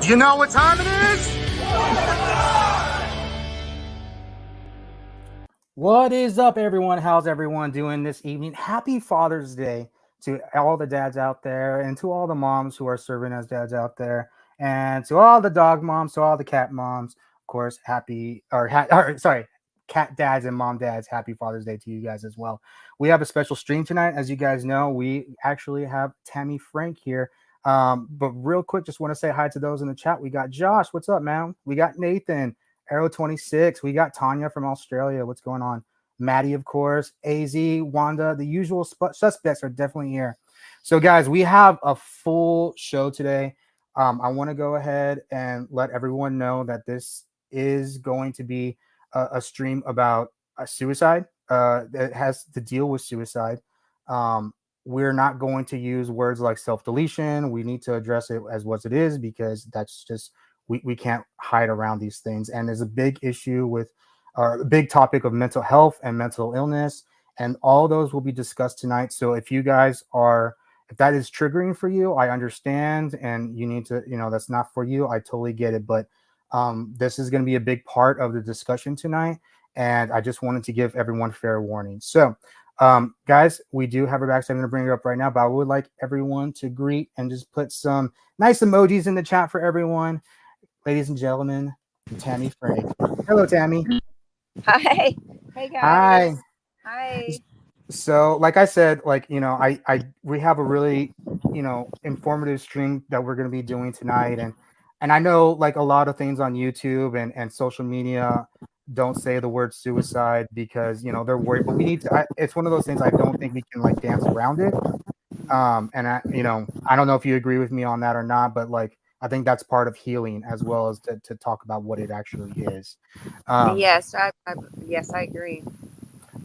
You know what time it is? What is up, everyone? How's everyone doing this evening? Happy Father's Day to all the dads out there and to all the moms who are serving as dads out there and to all the dog moms, to all the cat moms. Of course, cat dads and mom dads. Happy Father's Day to you guys as well. We have a special stream tonight. As you guys know, we actually have Tammie Frank here. But real quick, just want to say hi to those in the chat. We got Josh. What's up, man? We got Nathan. Arrow 26. We got Tanya from Australia. What's going on? Maddie, of course. AZ, Wanda. The usual suspects are definitely here. So, guys, we have a full show today. I want to go ahead and let everyone know that this is going to be a stream about suicide. That has to deal with suicide. We're not going to use words like self-deletion. We need to address it as what it is, because that's just we can't hide around these things. And there's a big issue with a big topic of mental health and mental illness, and all those will be discussed tonight. So if you guys if that is triggering for you, I understand, and you need to, that's not for you. I totally get it. But this is going to be a big part of the discussion tonight, and I just wanted to give everyone fair warning. So guys, we do have her back, so I'm going to bring her up right now, but I would like everyone to greet and just put some nice emojis in the chat for everyone. Ladies and gentlemen, Tammie Frank. Hello, Tammie. Hi. Hey, guys. Hi. Hi. So, like I said, we have a really, informative stream that we're going to be doing tonight, and I know like a lot of things on YouTube and social media don't say the word suicide because they're worried, but we need to. It's one of those things I don't think we can like dance around it. And I don't know if you agree with me on that or not, but like I think that's part of healing as well as to talk about what it actually is. Yes, I agree.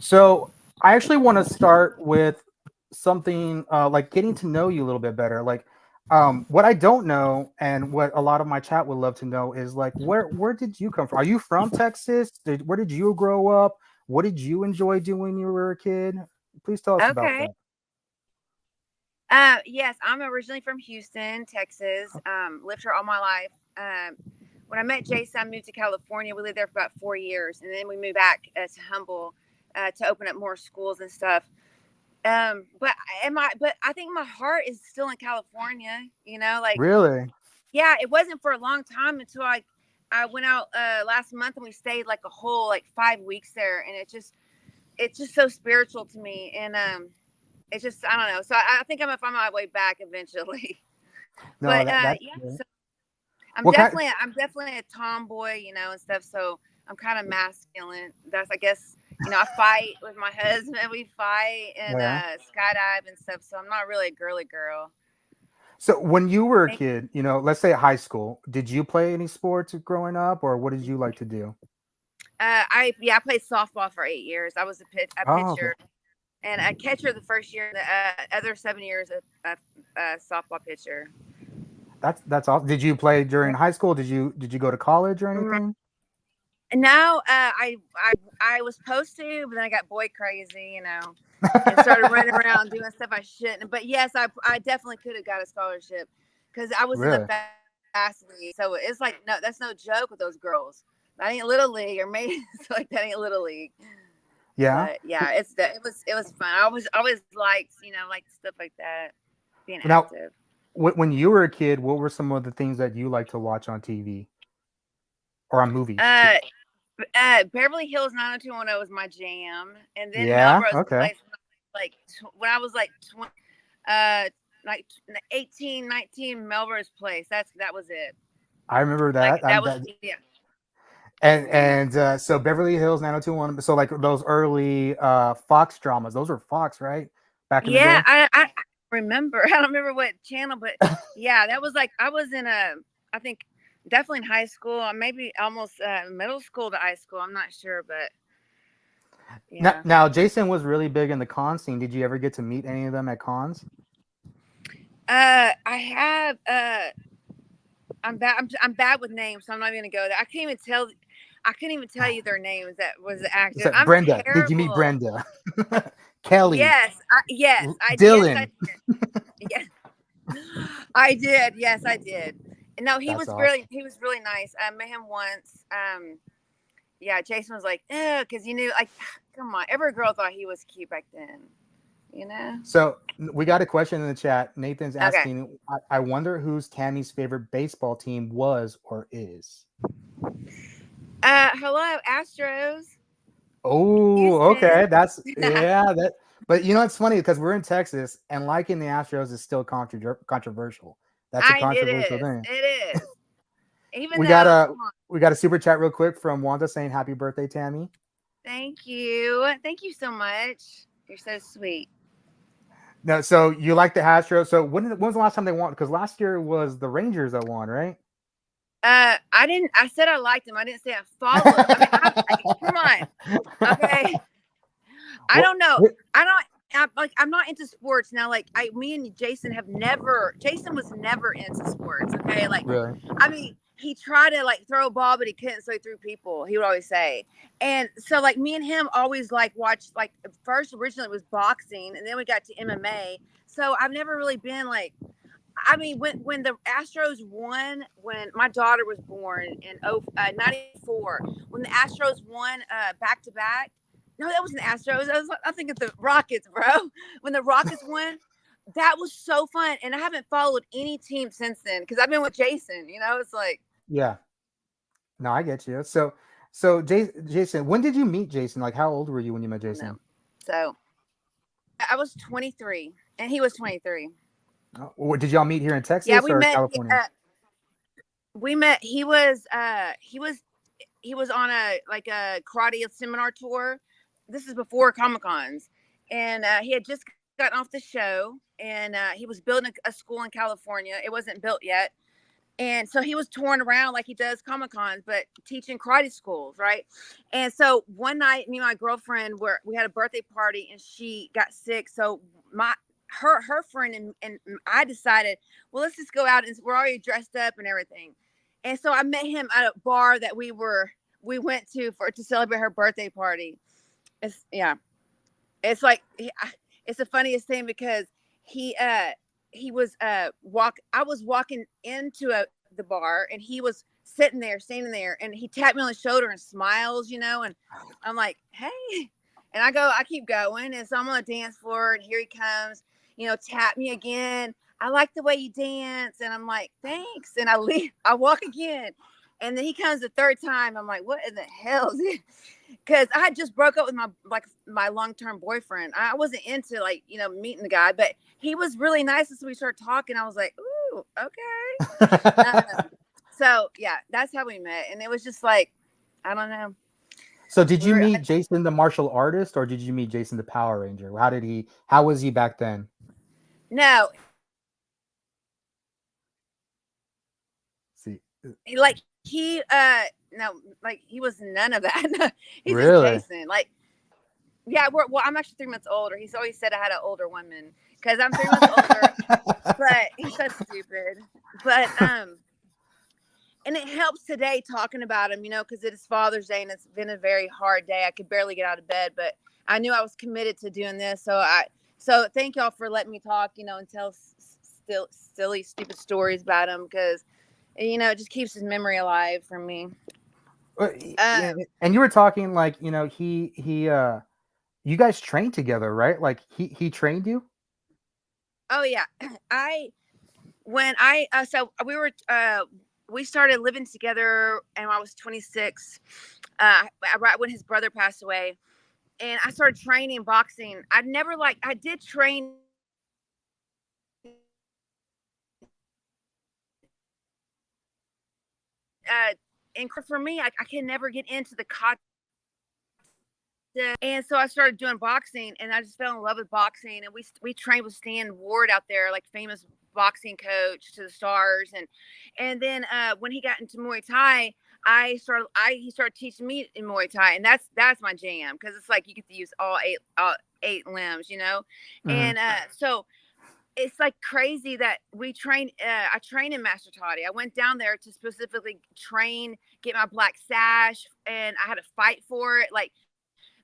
So I actually want to start with something like getting to know you a little bit better. Like what I don't know and what a lot of my chat would love to know is like where did you come from? Are you from Texas? Where did you grow up? What did you enjoy doing when you were a kid? Please tell us about that. Yes, I'm originally from Houston, Texas. Lived here all my life. When I met Jason, I moved to California. We lived there for about 4 years, and then we moved back to Humble to open up more schools and stuff. But I think my heart is still in California. Like really. Yeah, it wasn't for a long time until I went out last month, and we stayed like a whole 5 weeks there, and it's just so spiritual to me, and it's just, I don't know. So I think I'm gonna find my way back eventually. No, but yeah, so I'm definitely a tomboy, and stuff. So I'm kind of masculine. That's, I guess, I fight with my husband. We fight and skydive and stuff. So I'm not really a girly girl. So when you were a kid, let's say high school, did you play any sports growing up, or what did you like to do? I played softball for 8 years. I was a pitcher. Okay. And a catcher the first year, the other 7 years a softball pitcher. That's awesome. Did you play during high school? Did you go to college or anything? No, I was supposed to, but then I got boy crazy, and started running around doing stuff I shouldn't. But yes, I definitely could have got a scholarship because I was in the fast league. So it's like, no, that's no joke with those girls. That ain't little league, or maybe it's like that ain't little league. Yeah. But yeah, it was fun. I always liked, like stuff like that, being active. When you were a kid, what were some of the things that you liked to watch on TV or on movies? Beverly Hills 90210 was my jam, and then Melrose Place, when I was 18, 19, Melrose Place. That was it. I remember that. That was yeah. And so Beverly Hills 90210. So like those early Fox dramas, those were Fox, right? Back in the day. I remember. I don't remember what channel, but yeah, that was I was in I think definitely in high school, maybe almost middle school to high school. I'm not sure, but yeah. Now Jason was really big in the con scene. Did you ever get to meet any of them at cons? I have. I'm bad with names, so I'm not even gonna go there. I couldn't even tell you their names. That was the actor. I'm Brenda. Terrible. Did you meet Brenda? Kelly. Yes, I Dylan. Yes, I did. Yes, I did. No, That's awesome. he was really nice. I met him once. Yeah, Jason was like, because you knew, like, come on, every girl thought he was cute back then, you know? So we got a question in the chat. Nathan's Okay. asking, I wonder who's Tammie's favorite baseball team was or is. Hello, Astros, Oh, Houston. okay. That's yeah. That, but you know it's funny because we're in Texas and liking the Astros is still controversial. That's a It controversial is. thing. It is. Even We got though, a come on, we got a super chat real quick from Wanda saying happy birthday, Tammie. thank you. Thank you so much. You're so sweet. No, so you like the Astros. So when was the last time they won? Because last year was the Rangers that won, right? I didn't, I said I liked him. I didn't say I followed. I mean, come on. Okay. I Well, don't know. I'm not into sports now. Like me and Jason have never. Jason was never into sports. Okay, like really? I mean, he tried to like throw a ball, but he couldn't. So he threw people. He would always say. And so like me and him always like watched like first originally it was boxing, and then we got to MMA. So I've never really been like. I mean, when the Astros won, when my daughter was born in 94, when the Astros won back to back. No, that wasn't the Astros. I think it's the Rockets, bro. When the Rockets won, that was so fun. And I haven't followed any team since then because I've been with Jason. You know, it's like, Yeah. No, I get you. So Jason, when did you meet Jason? Like, how old were you when you met you know. Jason? So I was 23 and he was 23. Did y'all meet here in Yeah, Texas we or met. California? We met. He was on a like a karate seminar tour. This is before Comic Cons, and he had just gotten off the show, and he was building a school in California. It wasn't built yet, and so he was touring around like he does Comic Cons, but teaching karate schools, right? And so one night, me and my girlfriend we had a birthday party, and she got sick. So my her friend and I decided, well, let's just go out, and we're already dressed up and everything. And so I met him at a bar that we went to celebrate her birthday party. It's yeah, it's like it's the funniest thing because he he was I was walking into the bar and he was sitting there standing there and he tapped me on the shoulder and smiles, you know, and I'm like, hey, and I keep going, and so I'm on the dance floor and here he comes, you know, tap me again. I like the way you dance, and I'm like, thanks, and I leave. I walk again, and then he comes the third time. I'm like, what in the hell is it? Because I had just broke up with my long-term boyfriend. I wasn't into like, you know, meeting the guy, but he was really nice. And so we started talking. I was like, ooh, okay. So yeah, that's how we met. And it was just like, I don't know. So did We you were meet Jason the martial artist or did you meet Jason the Power Ranger? How was he back then? no, See, like he no, like he was none of that. He's just really? Jason. Like, yeah, well, I'm actually 3 months older. He's always said I had an older woman because I'm 3 months older, but he's so stupid. But and it helps today talking about him, you know, because it is Father's Day and it's been a very hard day. I could barely get out of bed, but I knew I was committed to doing this. So thank y'all for letting me talk, you know, and tell still silly, stupid stories about him because, you know, it just keeps his memory alive for me. Yeah, Um, and you were talking like, you guys trained together, right? Like he trained you? oh yeah, I when I so we started living together and I was 26, right when his brother passed away, and I started training boxing. I did train and for me, I can never get into the kata. And so I started doing boxing, and I just fell in love with boxing. And we trained with Stan Ward out there, like famous boxing coach to the stars. And then when he got into Muay Thai, he started teaching me in Muay Thai, and that's my jam because it's like you get to use all eight limbs, you know. Mhm. And so it's like crazy that we train. I train in Master Toddy. I went down there to specifically train, get my black sash, and I had to fight for it. Like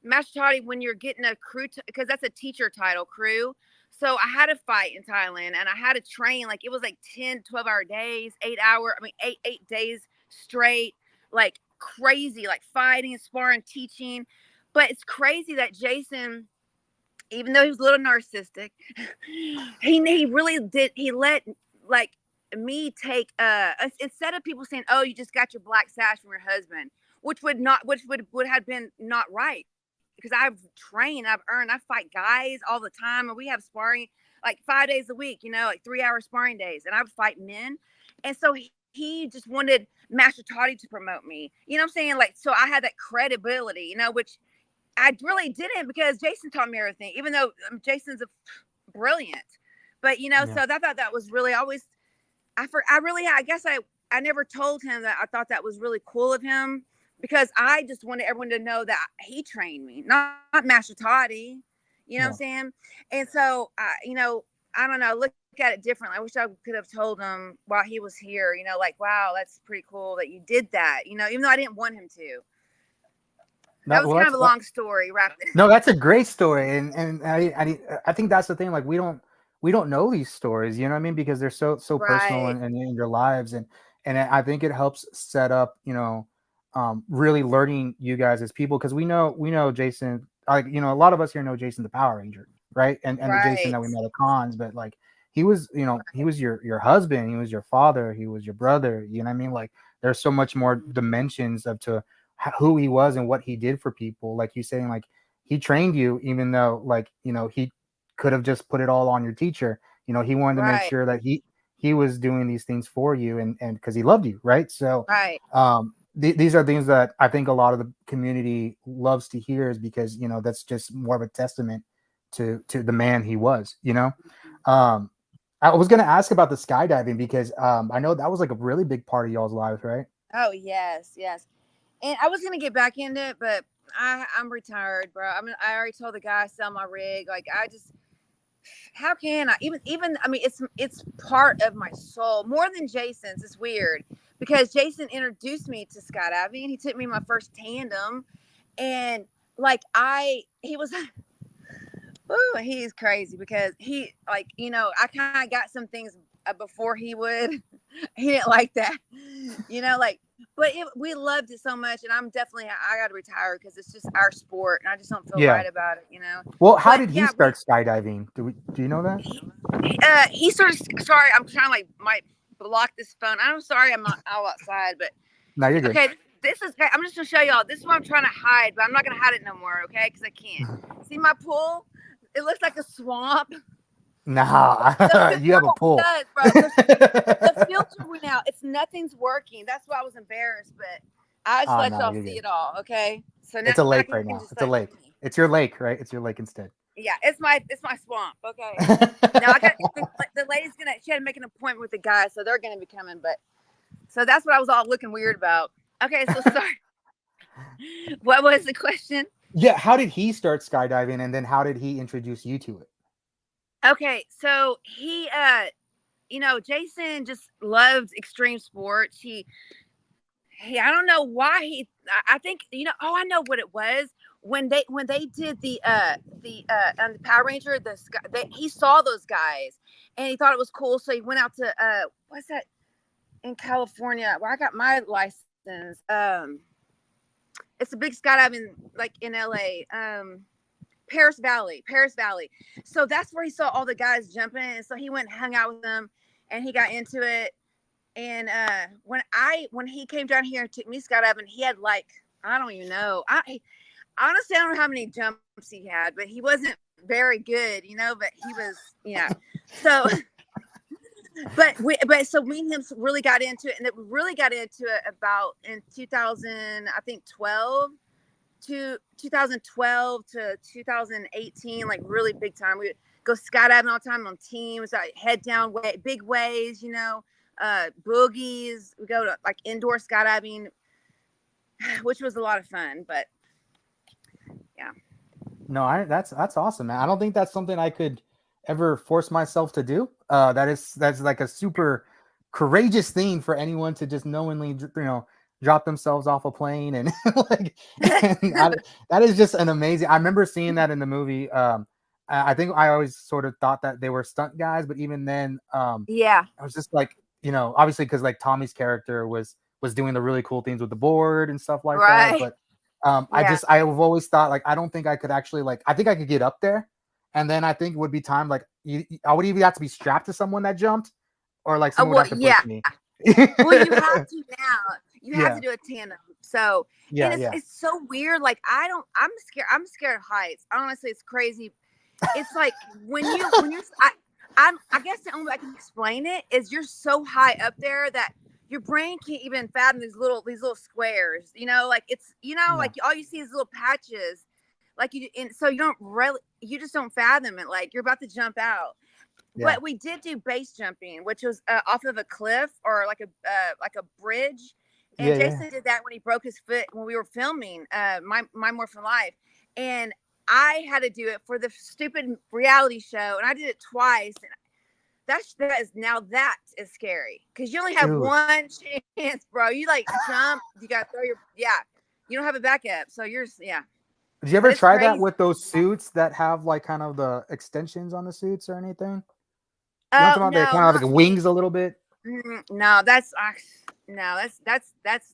Master Toddy, when you're getting a crew, because that's a teacher title, crew. so I had a fight in Thailand and I had to train. Like it was like 10, 12-hour days, 8 hour, I mean, eight days straight, like crazy, like fighting, sparring, teaching. But it's crazy that Jason, even though he was a little narcissistic, he really did. He let like me take instead of people saying, "Oh, you just got your black sash from your husband," which would have been not right because I've trained, I've earned, I fight guys all the time, and we have sparring like 5 days a week, like 3 hour sparring days, and I would fight men, and so he just wanted Master Toddy to promote me. You know what I'm saying? Like, so I had that credibility, which I really didn't because Jason taught me everything, even though Jason's brilliant. But so I thought that was really always. I guess I never told him that I thought that was really cool of him because I just wanted everyone to know that he trained me, not Master Toddy. You know what I'm saying? And so I don't know, look at it differently. I wish I could have told him while he was here, like, wow, that's pretty cool that you did that, even though I didn't want him to. That was kind of a long story wrapped. No, that's a great story, and I think that's the thing. Like we don't know these stories, you know what I mean? Because they're so personal and in your lives, and I think it helps set up, really learning you guys as people because we know Jason. Like a lot of us here know Jason the Power Ranger, right? And the Jason that we met at cons, but like he was, he was your husband, he was your father, he was your brother. You know what I mean? Like there's so much more dimensions of to who he was and what he did for people. Like you saying, like he trained you, even though like he could have just put it all on your teacher. He wanted to make sure that he was doing these things for you and because he loved you, right? So these are things that I think a lot of the community loves to hear, is because that's just more of a testament to the man he was. I was going to ask about the skydiving because I know that was like a really big part of y'all's lives, right? Oh yes. And I was gonna get back into it, but I'm retired, bro. I already told the guy I sell my rig. Like how can I even? I mean, it's part of my soul more than Jason's. It's weird because Jason introduced me to skydiving. He took me my first tandem, and like he was. Ooh, he's crazy because he I kind of got some things before he would. He didn't like that, but we loved it so much, and I got to retire because it's just our sport, and I just don't feel right about it, Well, how did he start skydiving? Do you know that? He started. Sorry, I'm trying to might block this phone. I'm sorry, I'm not all outside, but no, you're good. Okay, I'm just gonna show y'all. This is what I'm trying to hide, but I'm not gonna hide it no more, okay? Because I can't. See my pool? It looks like a swamp. Nah, you have a pool. Does, bro. The filter went out. Nothing's working. That's why I was embarrassed, but I just let y'all see it all. Okay. So now it's a lake right now. It's a lake. It's your lake, right? It's your lake instead. Yeah, it's my swamp. Okay. Now I got the lady's she had to make an appointment with the guy, so they're gonna be coming. But so that's what I was all looking weird about. Okay, so sorry. What was the question? Yeah, how did he start skydiving, and then how did he introduce you to it? Okay, so he Jason just loves extreme sports. He I don't know why I think I know what it was when they did the Power Ranger, he saw those guys and he thought it was cool, so he went out to what's that in California where I got my license. It's a big skydiving like in LA. Paris Valley. So that's where he saw all the guys jumping. And so he went and hung out with them and he got into it. And when he came down here and took me skydiving, he had I don't even know. Honestly, I don't know how many jumps he had, but he wasn't very good, but he was, So, so me and him really got into it, and it really got into it about in 2000, I think 2012 to 2018, like really big time. We would go skydiving all the time on teams, head down big waves, boogies. We go to like indoor skydiving, which was a lot of fun. But yeah. No, that's awesome, man. I don't think that's something I could ever force myself to do. That's like a super courageous thing for anyone to just knowingly, drop themselves off a plane and that is just an amazing. I remember seeing that in the movie I think I always sort of thought that they were stunt guys, but even then, Yeah. I was just like, obviously because like Tommy's character was doing the really cool things with the board and stuff like that. Right. But Yeah. I've always thought like I don't think I could actually like I think I could get up there, and then I think it would be time like I would either have to be strapped to someone that jumped, or like someone would Well, have to push yeah. me. Well, you have to now. You have to Yeah, do a tandem. So, and yeah, it's yeah, it's so weird. Like I'm scared. I'm scared of heights. Honestly, it's crazy. It's like when you're I guess the only way I can explain it is you're so high up there that your brain can't even fathom these little squares. Like it's yeah, like all you see is little patches. Like and so you just don't fathom it. Like you're about to jump out. yeah, But we did do base jumping, which was off of a cliff or like a bridge. And yeah, yeah. Jason did that when he broke his foot when we were filming my Morphin Life, and I had to do it for the stupid reality show, and I did it twice. And that is scary because you only have Dude, one chance, bro. You like jump, you got to throw you don't have a backup, so yeah. did you But ever it's try that crazy. with those suits that have like kind of the extensions on the suits or anything? You know what Oh I'm talking about? They no, kind of have not like wings a little bit. No, no, that's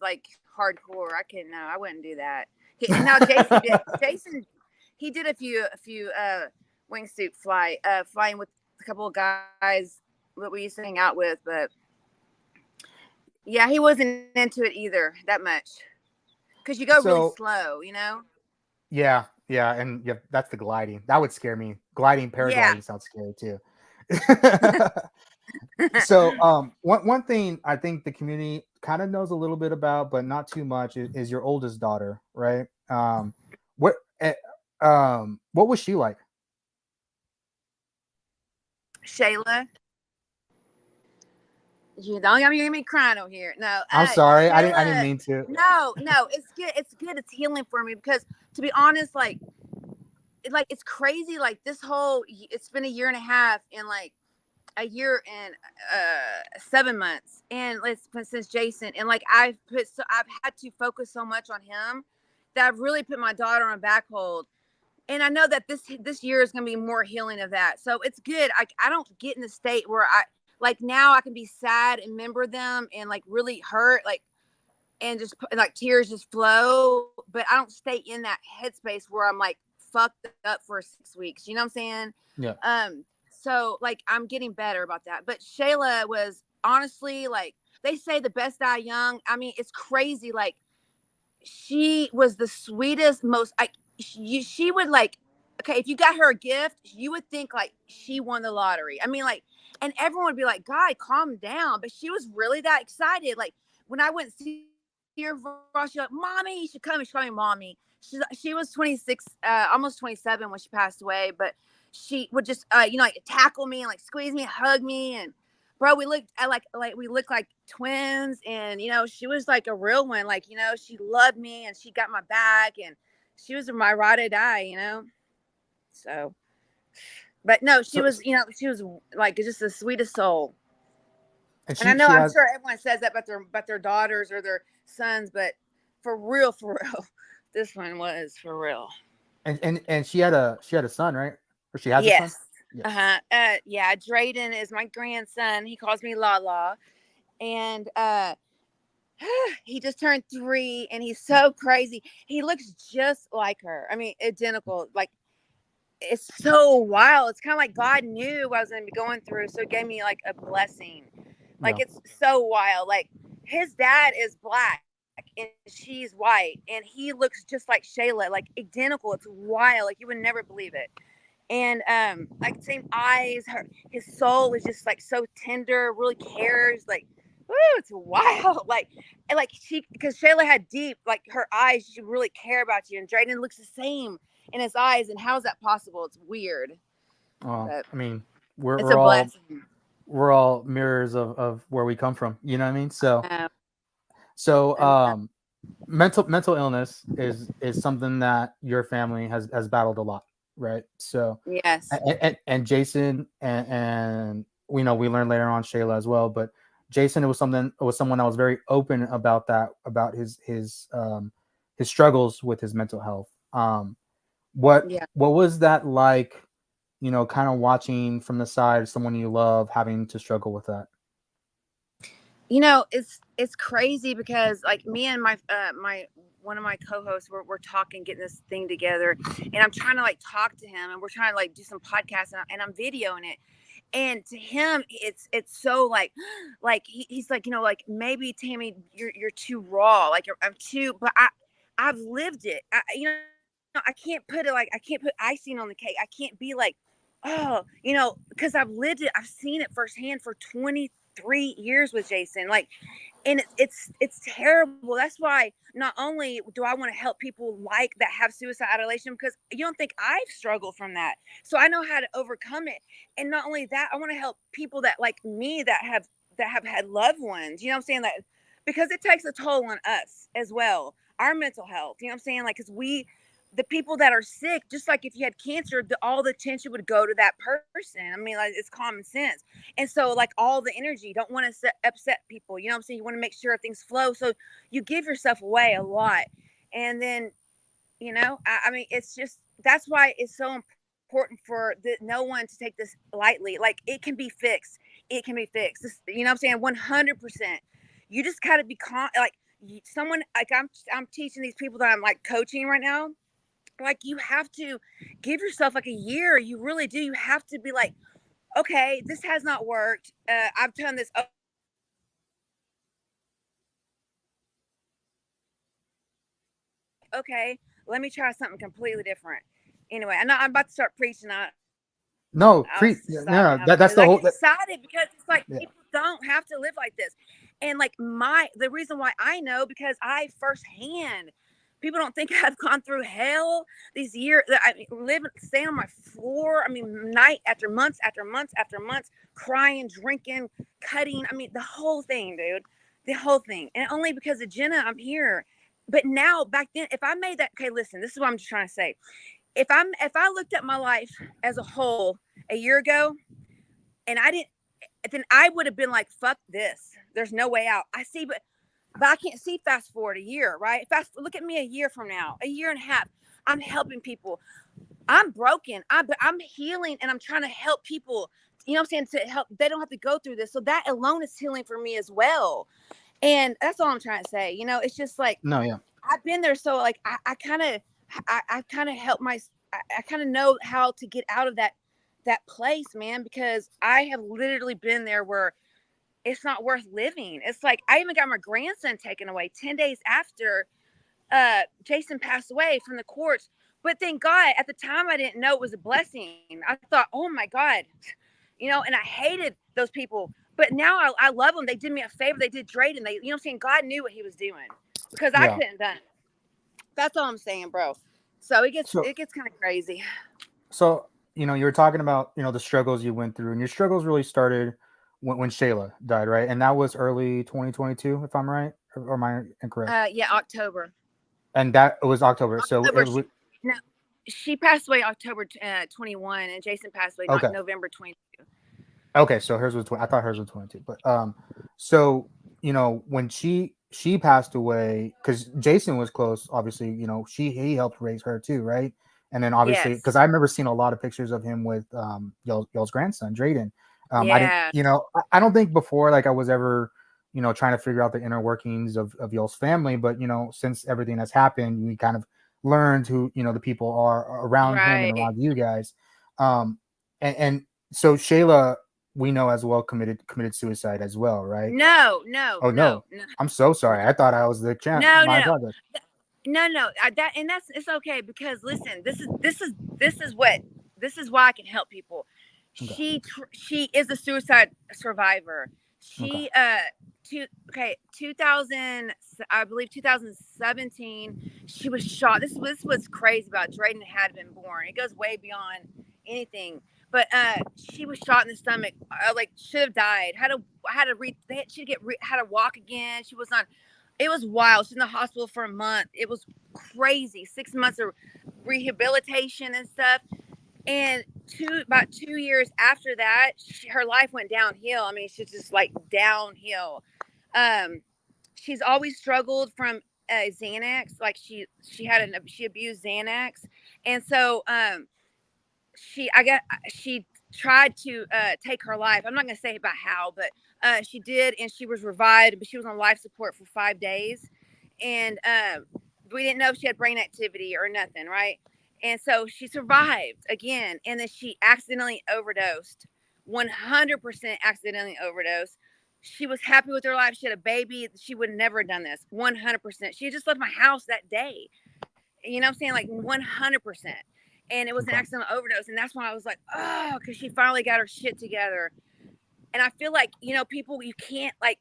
like hardcore. I wouldn't do that. Now he did a few wingsuit flying with a couple of guys that we used to hang out with, but yeah, he wasn't into it either that much because you go really So slow. yeah, yeah, and yeah, that's the gliding. That would scare me. Gliding, Yeah. paragliding sounds scary too. So one thing I think the community kind of knows a little bit about, but not too much, is your oldest daughter, right? What eh, what was she like? Shayla, you don't get me crying over here. No, I'm sorry, I didn't Shayla. mean to. No, it's good. It's good. It's healing for me because, to be honest, like it's crazy. Like it's been a year and a half, and like a year and 7 months, and since Jason, and like I've had to focus so much on him that I've really put my daughter on back hold. And I know that this year is going to be more healing of that. So it's good. I don't get in the state where I like now I can be sad and remember them and like really hurt, like, and just like tears just flow. But I don't stay in that headspace where I'm like fucked up for 6 weeks. You know what I'm saying? Yeah. So like I'm getting better about that. But Shayla was honestly like they say the best die young. I mean, it's crazy. Like she was the sweetest, most she would like okay, if you got her a gift, you would think like she won the lottery. I mean, like, and everyone would be like, "God, calm down." But she was really that excited. Like when I went to see her, she's like, "Mommy, you should come." She called me mommy. She was 26, almost 27 when she passed away. But she would just, like tackle me and like squeeze me, hug me, and bro, we looked at like we looked like twins, and she was like a real one. Like she loved me and she got my back, and she was my ride or die. So, but no, she So was, she was like just the sweetest soul. and And I she know she I'm has sure everyone says that about their daughters or their sons, but for real, this one was for real. and she had a son, right? Or she has a son? Yes. Yes. Yeah. Drayden is my grandson. He calls me Lala, and he just turned 3, and he's so crazy. He looks just like her. I mean, identical. Like it's so wild. It's kind of like God knew what I was going to be going through, so it gave me like a blessing. Like Yeah. it's so wild. Like his dad is black and she's white, and he looks just like Shayla, like identical. It's wild. Like you would never believe it. And like same eyes. His soul is just like so tender. Really cares. Like, woo, it's wild. Like, and like because Shayla had deep, like her eyes. She really care about you, and Drayden looks the same in his eyes. And how is that possible? It's weird, but I mean, we're it's we're a all blessing. we're all mirrors of where we come from. You know what I mean? So Uh, so and, mental illness is something that your family has battled a lot, right? So yes, and Jason and we know we learned later on Shayla as well, but Jason it was someone that was very open about that, about his struggles with his mental health. What yeah. what was that like kind of watching from the side, someone you love having to struggle with that? It's crazy because like me and my one of my co-hosts we're talking, getting this thing together, and I'm trying to like talk to him, and we're trying to like do some podcasts, and I'm videoing it. And to him, it's so he's like, like, maybe Tammy, you're too raw, like I'm too, but I've lived it. I can't put it, like, I can't put icing on the cake. I can't be like, oh, because I've lived it. I've seen it firsthand for 23 years with Jason. Like, and it's terrible. That's why not only do I want to help people like that have suicide ideation, because you don't think I've struggled from that, so I know how to overcome it. And not only that, I want to help people that like me that have had loved ones. You know what I'm saying? That because it takes a toll on us as well, our mental health. You know what I'm saying? Like, because the people that are sick, just like if you had cancer, all the attention would go to that person. I mean, like, it's common sense. And so, like, all the energy, you don't want to upset people. You know what I'm saying? You want to make sure things flow. So you give yourself away a lot. And then, I mean, it's just, that's why it's so important for no one to take this lightly. Like, it can be fixed. It can be fixed. You know what I'm saying? 100%. You just got to be like, someone, like, I'm teaching these people that I'm like coaching right now. Like, you have to give yourself like a year. You really do. You have to be like, okay, this has not worked. I've done this. Okay, let me try something completely different. Anyway, I know I'm about to start preaching. No, I was no, stopping no, out that's because the I whole. get excited, because it's like Yeah. people don't have to live like this. And like, the reason why I know, because I firsthand, people don't think I've gone through hell these years. I mean, living, staying on my floor. I mean, night after months after months after months, crying, drinking, cutting. I mean, the whole thing, dude, the whole thing. And only because of Jenna, I'm here. But now, back then, if I made that, okay, listen, this is what I'm just trying to say. If I looked at my life as a whole a year ago, and I didn't, then I would have been like, fuck this. There's no way out. I see, but I can't see fast forward a year, right? Look at me a year from now, a year and a half. I'm helping people. I'm broken. I'm healing, and I'm trying to help people. You know what I'm saying? To help, they don't have to go through this. So that alone is healing for me as well. And that's all I'm trying to say. It's just like, No, yeah. I've been there. So like, I kind of help I kind of know how to get out of that place, man, because I have literally been there where it's not worth living. It's like, I even got my grandson taken away 10 days after Jason passed away from the courts. But thank God, at the time, I didn't know it was a blessing. I thought, oh my God, and I hated those people. But now I love them. They did me a favor. They did Drayden. They, what I'm saying? God knew what he was doing, because I Yeah. couldn't have done it. That's all I'm saying, bro. So it gets So, it gets kind of crazy. you were talking about the struggles you went through, and your struggles really started when Shayla died, right? And that was early 2022, if I'm right, or am I incorrect? Yeah, October. And that was October. So October. it was No, she passed away October 21, and Jason passed away okay. November 22. Okay, so hers was 20. I thought hers was 22, but so when she passed away, because Jason was close, obviously, he helped raise her too, right? And then obviously, because Yes. I remember seeing a lot of pictures of him with y'all's grandson, Drayden. I didn't, Yeah. I don't think before, like, I was ever trying to figure out the inner workings of y'all's family, but since everything has happened, we kind of learned who the people are around him and Right. around you guys. And so Shayla, we know as well, committed suicide as well, right? No, no, Oh no, no, no, I'm so sorry. I thought I was the champ. no, My no, apologies. no. That's it's okay, because listen, this is why I can help people. Okay. She is a suicide survivor. Okay. She 2000, I believe 2017. She was shot. This was crazy about Drayden had been born. It goes way beyond anything. But she was shot in the stomach. Like, should have died. Had to walk again. She was on. It was wild. She's in the hospital for a month. It was crazy. 6 months of rehabilitation and stuff. And about 2 years after that, her life went downhill. I mean, she's just like downhill. Um, she's always struggled from Xanax. Like, she abused Xanax, and so she tried to take her life. I'm not going to say about how, but she did, and she was revived, but she was on life support for 5 days, and we didn't know if she had brain activity or nothing, right? And so she survived again, and then she accidentally overdosed, 100% accidentally overdosed. She was happy with her life. She had a baby. She would never have done this. 100%. She just left my house that day. You know what I'm saying? Like 100%. And it was an accidental overdose. And that's why I was like, oh, because she finally got her shit together. And I feel like, people, you can't ride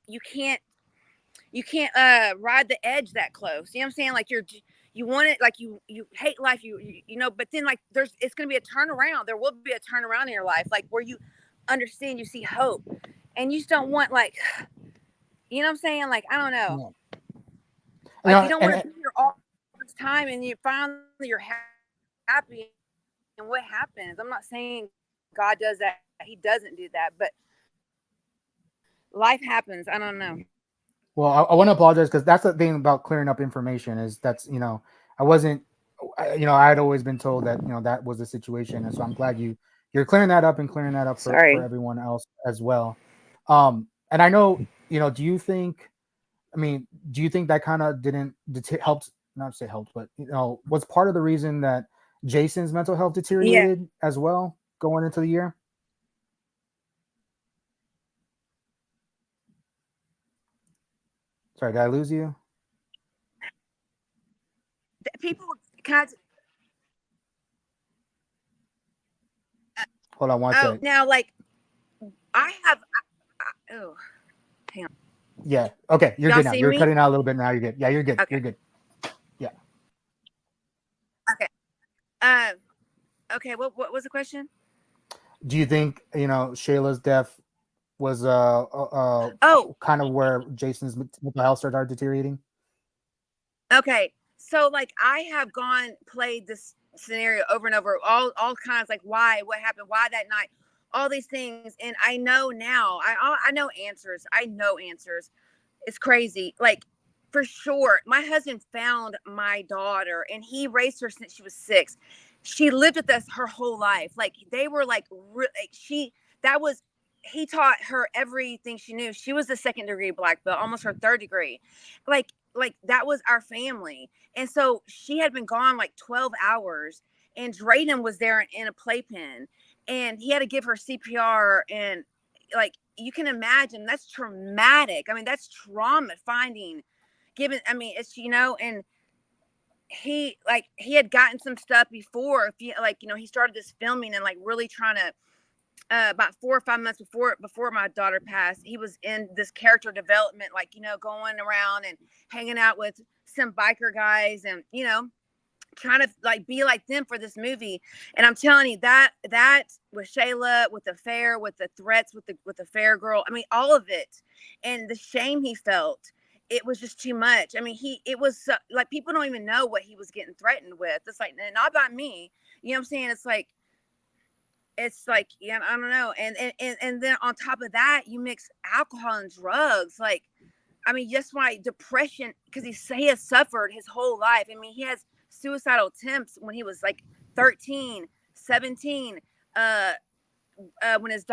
the edge that close. You know what I'm saying? Like you want it, like you hate life, but then like it's going to be a turnaround. There will be a turnaround in your life, like where you understand, you see hope, and you just don't want, like, you know what I'm saying? Like, I don't know. Like, you don't want to be here all this time and you finally you're happy, and what happens? I'm not saying God does that. He doesn't do that, but life happens. I don't know. Well, I want to apologize because that's the thing about clearing up information is I wasn't, I had always been told that, that was the situation. And so I'm glad you're clearing that up and clearing that up for everyone else as well. And I know, do you think that kind of didn't helped, not to say helped, but, was part of the reason that Jason's mental health deteriorated as well going into the year? Sorry, did I lose you? People kind of, hold on one second. Now, like, I have, oh, hang on. Yeah. Okay. You're good now. You're cutting out a little bit now. You're good. Yeah, you're good. Okay. You're good. Yeah. Okay. Okay. What was the question? Do you think, Shayla's death was kind of where Jason's mental health started deteriorating? Okay. So, like, I have played this scenario over and over, all kinds, like, why, what happened, why that night, all these things. And I know now, I know answers. I know answers. It's crazy. Like, for sure, my husband found my daughter and he raised her since she was 6. She lived with us her whole life. Like, they were like he taught her everything she knew. She was a 2nd-degree black belt, almost her 3rd degree. Like that was our family. And so she had been gone like 12 hours, and Drayden was there in a playpen, and he had to give her CPR. And, like, you can imagine, that's traumatic. I mean, that's trauma it's, and he had gotten some stuff before, he started this filming and, like, really trying to, about 4 or 5 months before my daughter passed, he was in this character development, like, going around and hanging out with some biker guys and, trying to, like, be like them for this movie. And I'm telling you, that with Shayla, with the fair, with the threats, with the fair girl, I mean, all of it, and the shame he felt, it was just too much. I mean, it was like, people don't even know what he was getting threatened with. It's like, not by me. You know what I'm saying? It's like, yeah, I don't know. And then on top of that, you mix alcohol and drugs. Like, I mean, just why depression, because he has suffered his whole life. I mean, he has suicidal attempts when he was like 13, 17, when his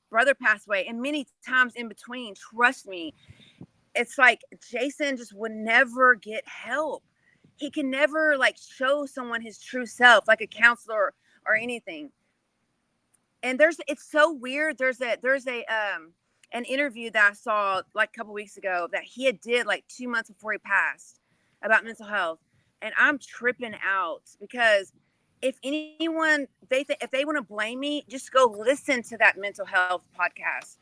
brother passed away, and many times in between. Trust me. It's like Jason just would never get help. He can never, like, show someone his true self, like a counselor or anything. And it's so weird. There's an interview that I saw like a couple weeks ago that he did like 2 months before he passed, about mental health. And I'm tripping out, because if anyone, if they want to blame me, just go listen to that mental health podcast.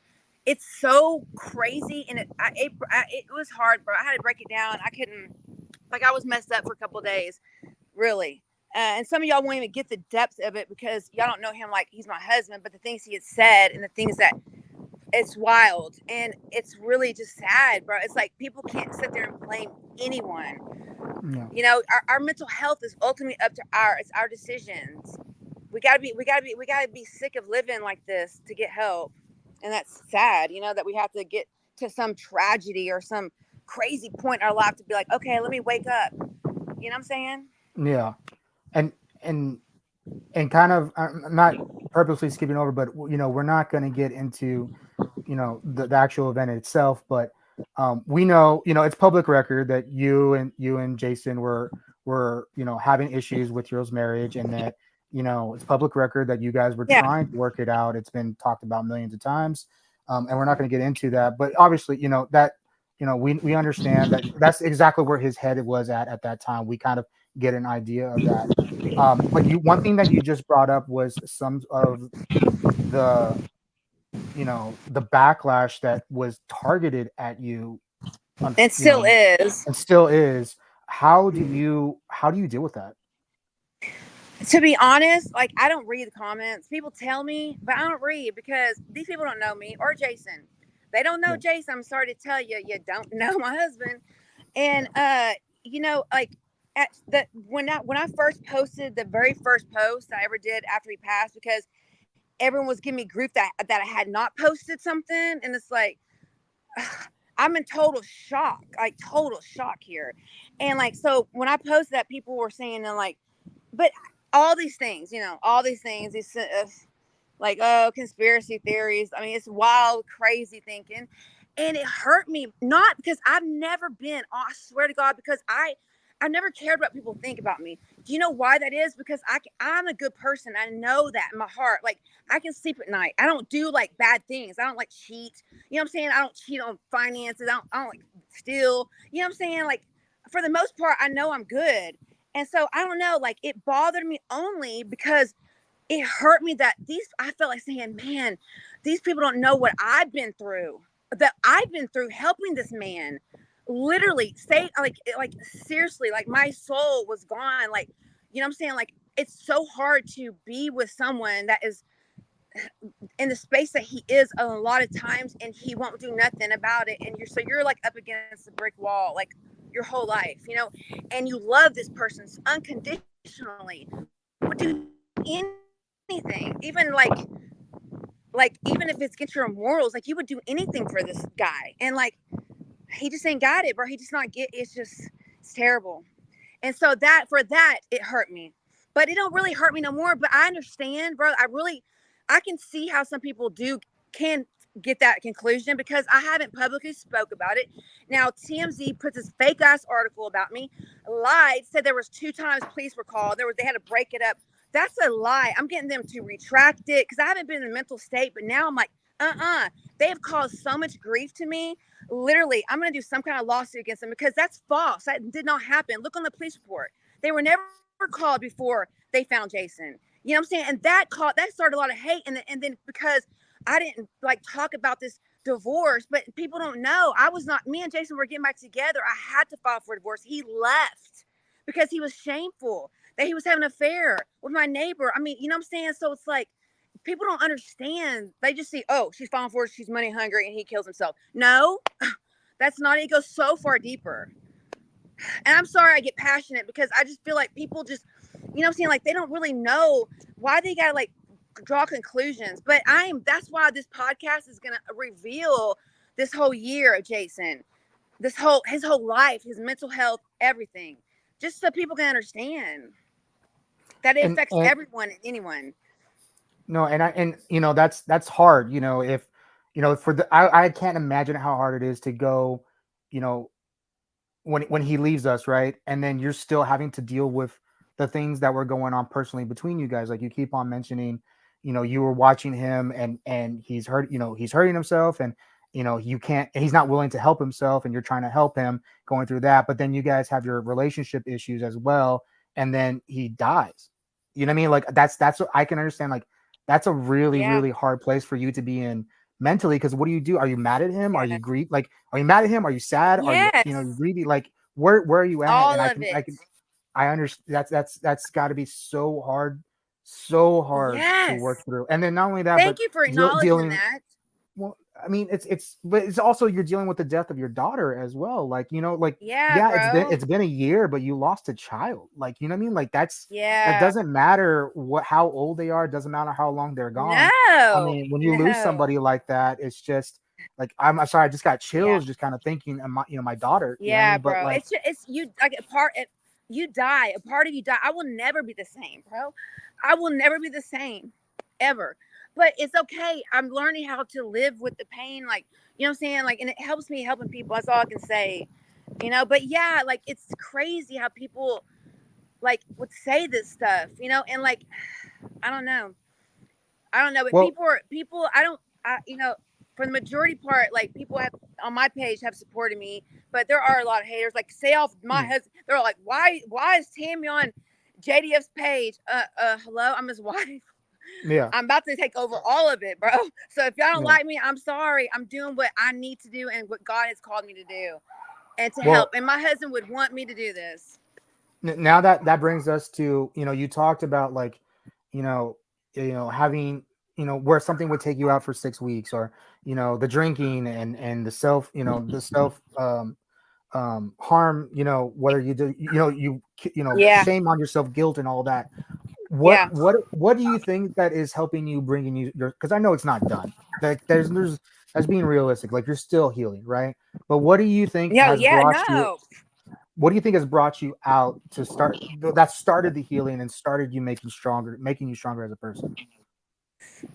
It's so crazy. And it was hard, bro. I had to break it down. I couldn't, like, I was messed up for a couple of days, really. And some of y'all won't even get the depth of it because y'all don't know him like he's my husband, but the things he had said and the things that, it's wild. And it's really just sad, bro. It's like, people can't sit there and blame anyone. No. Our mental health is ultimately up to it's our decisions. We gotta be sick of living like this to get help. And that's sad, that we have to get to some tragedy or some crazy point in our life to be like, okay, let me wake up. You know what I'm saying? Yeah. And and kind of, I'm not purposely skipping over, but we're not going to get into the actual event itself, but we know, it's public record that you and Jason were having issues with your marriage, and that it's public record that you guys were Yeah. trying to work it out. It's been talked about millions of times, and we're not going to get into that, but obviously that we understand that that's exactly where his head was at that time. We kind of get an idea of that. But one thing that you just brought up was some of the the backlash that was targeted at you, on It still is. and still is. How do you deal with that? To be honest, like I don't read the comments. People tell me, but I don't read because these people don't know me or Jason. They don't know Yeah, Jason. I'm sorry to tell you, you don't know my husband. And yeah, like at the when I first posted the very first post I ever did after he passed, because everyone was giving me grief that I had not posted something, and it's like I'm in total shock, like total shock here. And like so when I posted that, people were saying and like, but all these things, all these things, like, oh, conspiracy theories. I mean, it's wild, crazy thinking. And it hurt me, not because I've never been, oh, I swear to God, because I never cared what people think about me. Do you know why that is? Because I'm a good person. I know that in my heart. Like, I can sleep at night. I don't do like bad things. I don't like cheat. You know what I'm saying? I don't cheat on finances. I don't like steal. You know what I'm saying? Like, for the most part, I know I'm good. And so I don't know, like it bothered me only because it hurt me that I felt like saying, man, these people don't know what I've been through, that I've been through helping this man. Literally, say like seriously, like my soul was gone. Like, you know what I'm saying? Like it's so hard to be with someone that is in the space that he is a lot of times and he won't do nothing about it. And you're like up against a brick wall, like your whole life, and you love this person unconditionally, would do anything, even even if it's against your morals, like you would do anything for this guy. And like he just ain't got it, bro. He just not get it's terrible. And so that it hurt me. But it don't really hurt me no more. But I understand, bro. I can see how some people can get that conclusion because I haven't publicly spoke about it. Now TMZ puts this fake ass article about me, lied, said there was 2 times police were called. They had to break it up. That's a lie. I'm getting them to retract it because I haven't been in a mental state, but now I'm like, they have caused so much grief to me. Literally, I'm going to do some kind of lawsuit against them because that's false. That did not happen. Look on the police report. They were never called before they found Jason. You know what I'm saying? And that started a lot of hate. And then because I didn't like talk about this divorce, but people don't know. Me and Jason were getting back together. I had to file for divorce. He left because he was shameful that he was having an affair with my neighbor. I mean, you know what I'm saying? So it's like, people don't understand. They just see, oh, she's filing for it, she's money hungry, and he kills himself. No, that's not it. It goes so far deeper. And I'm sorry I get passionate because I just feel like people just, you know what I'm saying? Like they don't really know why they gotta like draw conclusions. But that's why this podcast is gonna reveal this whole year of Jason, his whole life, his mental health, everything. Just so people can understand that it affects and everyone and anyone. no, and that's hard. If for I can't imagine how hard it is to go, you know, when he leaves us, right? And then you're still having to deal with the things that were going on personally between you guys. Like you keep on mentioning, you were watching him, and he's hurting himself, and you can't, he's not willing to help himself, and you're trying to help him going through that. But then you guys have your relationship issues as well, and then he dies. You know what I mean? Like that's what I can understand. Like that's a really, Yeah. really hard place for you to be in mentally, because what do you do? Are you mad at him? Are you Yeah. grieve? Like, are you mad at him? Are you sad? Are you, you Yes. greedy? Like, where are you at? All And of it. I understand that's got to be so hard to work Yes. through. And then not only that, but Thank you for acknowledging dealing. that. Well, I mean, but it's also, you're dealing with the death of your daughter as well. Like, like, Yeah, yeah, bro. it's been a year, but you lost a child. Like, you know what I mean? Like that Yeah. doesn't matter how old they are. It doesn't matter how long they're gone. I No. mean, when you lose No. somebody like that, it's just like, I'm sorry, I just got Yeah. chills just kind of thinking of my daughter. You know what I Yeah, mean? But bro. like, It's you like you die. A part of you die. I will never be the same, bro. I will never be the same ever. But it's okay. I'm learning how to live with the pain. Like, you know what I'm saying? Like, and it helps me helping people. That's all I can say. But yeah, like it's crazy how people like would say this stuff, and like I don't know. I don't know, but Well, people. I don't. For the majority part, like people have on my page have supported me, but there are a lot of haters. Like, say off my mm, husband, they're like, why is Tammy on JDF's page? Hello, I'm his wife. yeah, I'm about to take over all of it, bro. So if y'all don't yeah. like me, I'm sorry. I'm doing what I need to do and what God has called me to do and to help. Well, And my husband would want me to do this. now that brings us to, you talked about like, you know having, where something would take you out for 6 weeks, or the drinking and the self harm, whether you do, Yeah, shame on yourself, guilt, and all that. what yeah. what what do you think that is helping you, bringing you your, because I know it's not done, like there's as being realistic, like you're still healing, right? But what do you think No, has yeah, brought you, no. what do you think has brought you out to start, that started the healing and started you making you stronger as a person?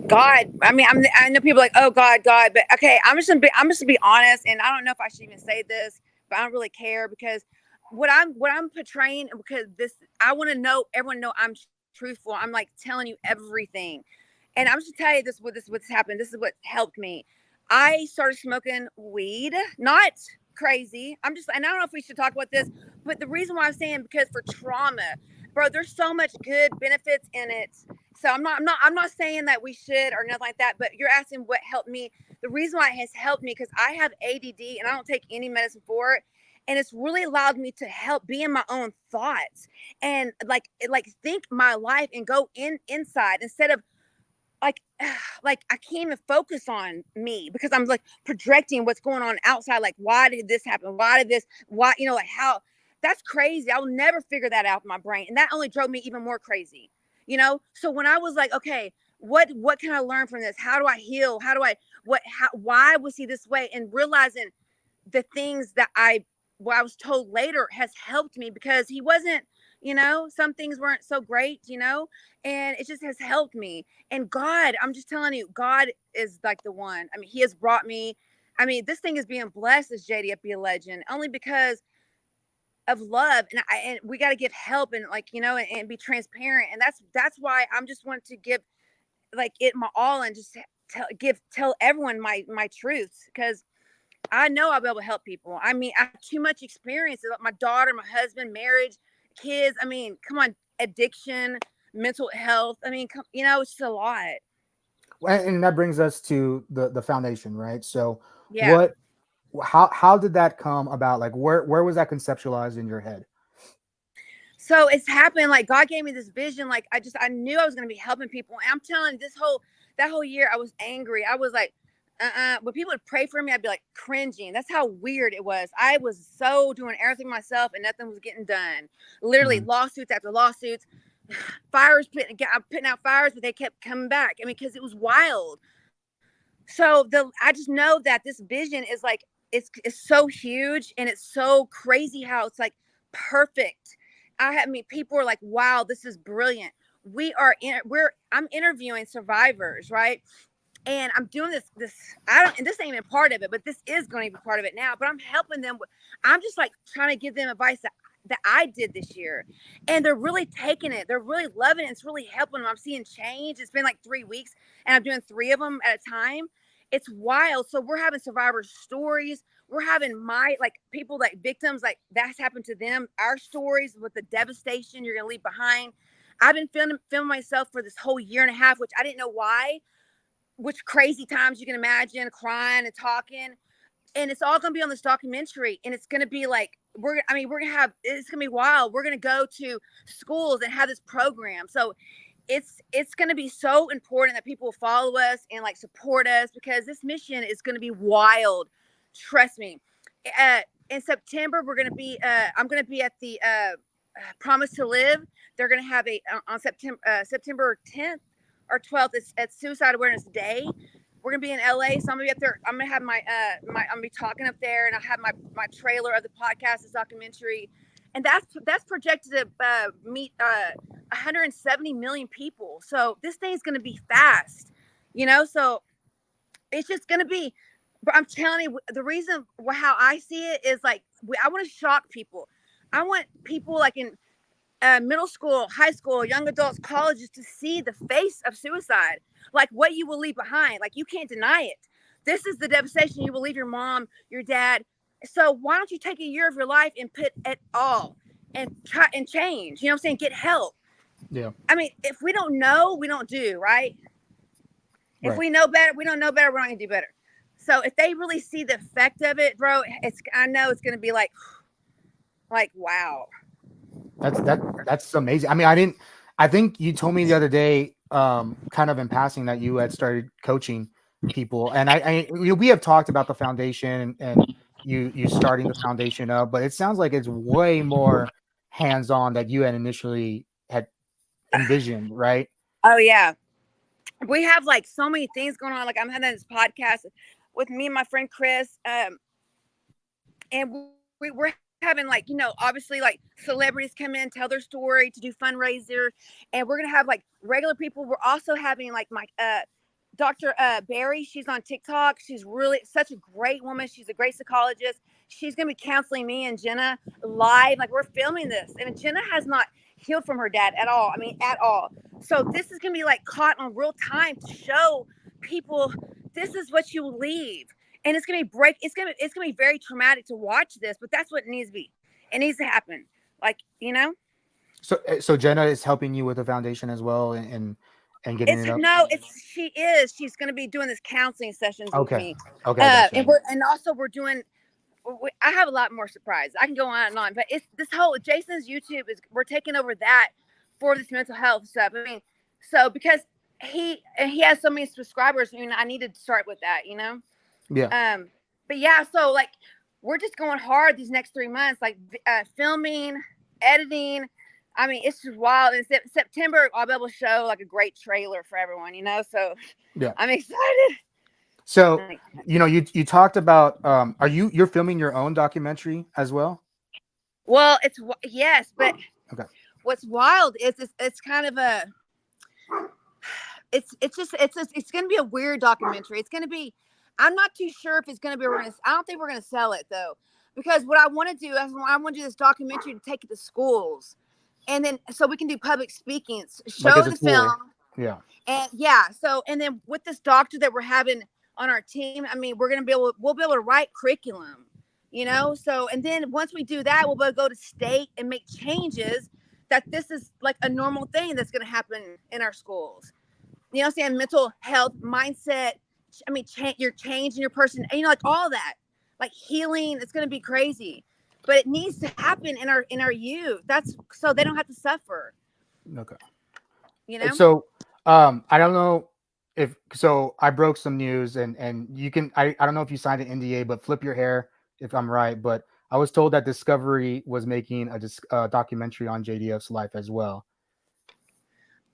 God. I mean, I know people are like, oh God, God, but okay, I'm just gonna be honest, and I don't know if I should even say this, but I don't really care because what I'm portraying, because this I want to know everyone know I'm truthful. I'm like telling you everything, and I'm just gonna tell you what's happened. This is what helped me. I started smoking weed, not crazy. And I don't know if we should talk about this, but the reason why I'm saying because for trauma, bro, there's so much good benefits in it. So I'm not saying that we should or nothing like that, but you're asking what helped me. The reason why it has helped me because I have ADD and I don't take any medicine for it. And it's really allowed me to help be in my own thoughts and like think my life and go inside instead of like like I can't even focus on me because I'm like projecting what's going on outside. Like, why did this happen? Why did this? Why, like how that's crazy. I'll never figure that out in my brain. And that only drove me even more crazy. So when I was like, okay, what can I learn from this? How do I heal? How do I why was he this way? And realizing the things that what I was told later has helped me because he wasn't, some things weren't so great, and it just has helped me. And God, I'm just telling you, God is like the one. I mean, he has brought me, I mean, this thing is being blessed as JDF be a legend only because of love. And we got to give help and like, and be transparent. And that's why I'm just wanting to give like it my all and just tell everyone my truths because I know I'll be able to help people. I mean, I have too much experience. My daughter, my husband, marriage, kids. I mean, come on, addiction, mental health. I mean, it's just a lot. And that brings us to the foundation, right? So Yeah. what how did that come about? Like where was that conceptualized in your head? So it's happened. Like God gave me this vision. Like I knew I was going to be helping people. And I'm telling you, that whole year, I was angry. I was like, when people would pray for me, I'd be like cringing. That's how weird it was. I was so doing everything myself and nothing was getting done. Literally Mhm. lawsuits after lawsuits, I'm putting out fires, but they kept coming back. I mean, because it was wild. So I just know that this vision is like it's so huge and it's so crazy how it's like perfect. People are like, wow, this is brilliant. I'm interviewing survivors, right? And I'm doing this I don't and this ain't even part of it, but this is going to be part of it now. But I'm helping them. I'm just like trying to give them advice that I did this year, and they're really taking it. They're really loving it. It's really helping them. I'm seeing change. It's been like 3 weeks, and I'm doing 3 of them at a time. It's wild. So we're having survivor stories. We're having my like people like victims like that's happened to them. Our stories with the devastation you're gonna leave behind. I've been filming myself for this whole year and a half, which I didn't know why, which crazy times you can imagine, crying and talking. And it's all gonna be on this documentary, and it's gonna be like we're gonna have it's gonna be wild. We're gonna go to schools and have this program. So it's gonna be so important that people follow us and like support us because this mission is gonna be wild. Trust me. Uh, in September, I'm gonna be at the Promise to Live. They're gonna have on September 10th or 12th. It's Suicide Awareness Day. We're gonna be in LA, so I'm gonna be up there. I'm gonna have I'm gonna be talking up there, and I have my trailer of the podcast, this documentary, and that's projected to meet 170 million people. So this thing is going to be fast, So it's just going to be. But I'm telling you, the reason how I see it is like I want to shock people. I want people like in middle school, high school, young adults, colleges to see the face of suicide, like what you will leave behind. Like you can't deny it. This is the devastation you will leave your mom, your dad. So why don't you take a year of your life and put it all and try and change? You know what I'm saying? Get help. Yeah. I mean, if we don't know, we don't do, right? If we know better, we don't know better, we're not gonna do better. So if they really see the effect of it, bro, I know it's gonna be like wow. That's amazing. I mean, I think you told me the other day, kind of in passing, that you had started coaching people, and we have talked about the foundation and you starting the foundation up, but it sounds like it's way more hands-on that you had initially had envisioned, right? Oh yeah. We have like so many things going on. Like I'm having this podcast with me and my friend Chris. And we're having like obviously like celebrities come in, tell their story, to do fundraiser, and we're gonna have like regular people. We're also having like my Dr. Barry. She's on TikTok. She's really such a great woman. She's a great psychologist. She's gonna be counseling me and Jenna live. Like we're filming this, and Jenna has not healed from her dad at all. I mean, at all. So this is gonna be like caught on real time to show people this is what you leave, and it's gonna be it's gonna be very traumatic to watch this, but that's what it needs to be. It needs to happen. Like So Jenna is helping you with the foundation as well, and getting It's it up. no, it's she is. She's going to be doing this counseling sessions with Okay. me. Okay, I got you. And also we're doing. I have a lot more surprises. I can go on and on, but it's this whole Jason's YouTube is we're taking over that for this mental health stuff. I mean, so because he has so many subscribers, I needed to start with that, Yeah. But yeah, so like we're just going hard these next 3 months, like filming, editing. I mean, it's just wild. In September, I'll be able to show like a great trailer for everyone, So Yeah. I'm excited. So, you talked about, you're filming your own documentary as well? Well, yes, but Okay. what's wild is it's kind of a it's going to be a weird documentary. It's going to be. I'm not too sure if it's going to be. I don't think we're going to sell it though, because what I want to do is I want to do this documentary to take it to schools, and then so we can do public speaking, Like show as a the tool. film, Yeah. and yeah. So and then with this doctor that we're having on our team, I mean, we'll be able to write curriculum, So and then once we do that, we'll be able to go to state and make changes that this is like a normal thing that's going to happen in our schools. You know what I'm saying? Mental health, mindset. I mean, you're changing your person, like all that, like healing. It's going to be crazy, but it needs to happen in our youth. That's so they don't have to suffer. Okay. You know. So, I don't know I broke some news, and you can, I don't know if you signed an NDA, but flip your hair if I'm right. But I was told that Discovery was making a documentary on JDF's life as well.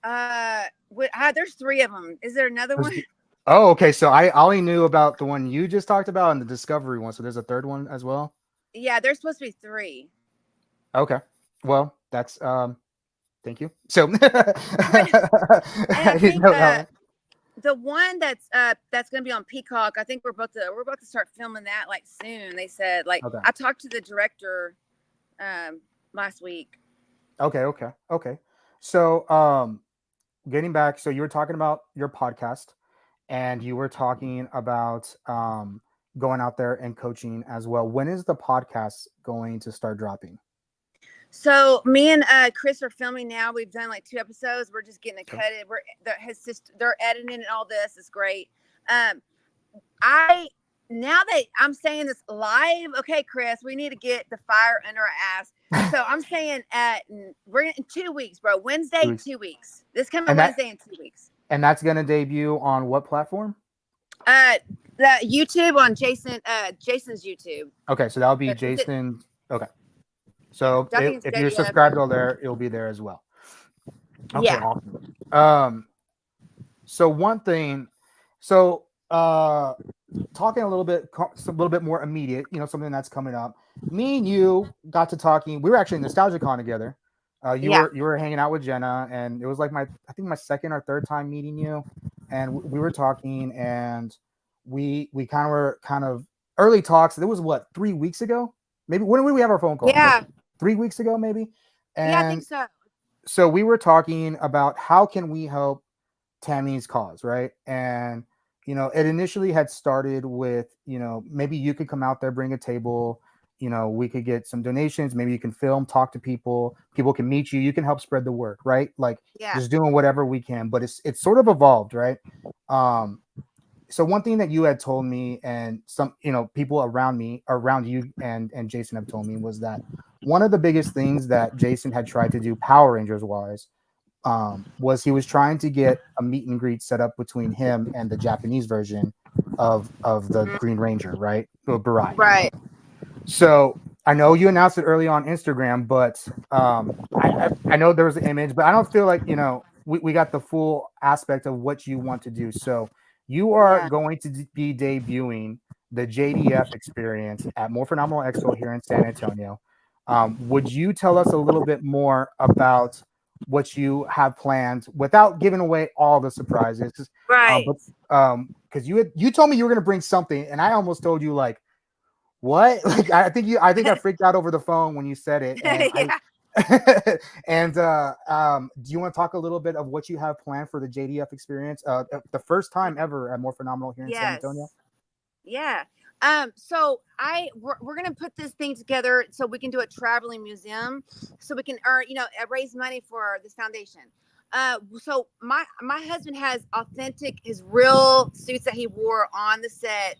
There's 3 of them. Is there another one? Oh, okay. So I only knew about the one you just talked about and the Discovery one. So there's a third one as well. Yeah, there's supposed to be 3. Okay. Well, that's thank you. So I think the one that's going to be on Peacock. I think we're about to start filming that like soon. They said like okay. I talked to the director last week. Okay. So getting back, so you were talking about your podcast, and you were talking about going out there and coaching as well. When is the podcast going to start dropping? So me and Chris are filming now. We've done like 2 episodes. We're just getting it cut. His sister, they're editing and all this. It's great. Now that I'm saying this live, okay, Chris, we need to get the fire under our ass. So I'm saying we're in 2 weeks, bro. Wednesday, 2 weeks. This coming Wednesday in 2 weeks. And that's gonna debut on what platform? The YouTube on Jason's YouTube. Okay, so that'll be Jason. Okay. So if you're subscribed to there, it'll be there as well. Okay, yeah. Awesome. So one thing, talking a little bit more immediate, something that's coming up. me and you got to talking. We were actually in Nostalgia Con together. You Yeah. were hanging out with Jenna, and it was like I think my second or third time meeting you, and we were talking, and we kind of were kind of early talks. It was what 3 weeks ago, maybe. When did we have our phone call? Like Yeah. 3 weeks ago, maybe. Yeah, I think And so. so we were talking about how can we help Tammie's cause, right? And it initially had started with, maybe you could come out there, bring a table, we could get some donations, maybe you can film, talk to people, people can meet you, you can help spread the word, right? Like Yeah. just doing whatever we can, but it's sort of evolved, right? Um, so one thing that you had told me and some, people around me, around you and Jason have told me was that one of the biggest things that Jason had tried to do Power Rangers wise was he was trying to get a meet and greet set up between him and the Japanese version of the Green Ranger, right? Barai. Right. So I know you announced it early on Instagram, but I know there was an image, but I don't feel like we got the full aspect of what you want to do. So you are Yeah. going to be debuting the JDF Experience at More Phenomenal Expo here in San Antonio. Would you tell us a little bit more about what you have planned without giving away all the surprises? Right. But because you told me you were going to bring something, and I almost told you like what? Like I think I freaked out over the phone when you said it, and I Yeah. and do you want to talk a little bit of what you have planned for the JDF experience? The first time ever at More Phenomenal here in San Antonio. Yes. Yeah. So we're gonna put this thing together so we can do a traveling museum, so we can earn, raise money for this foundation. So my husband has authentic, his real suits that he wore on the set.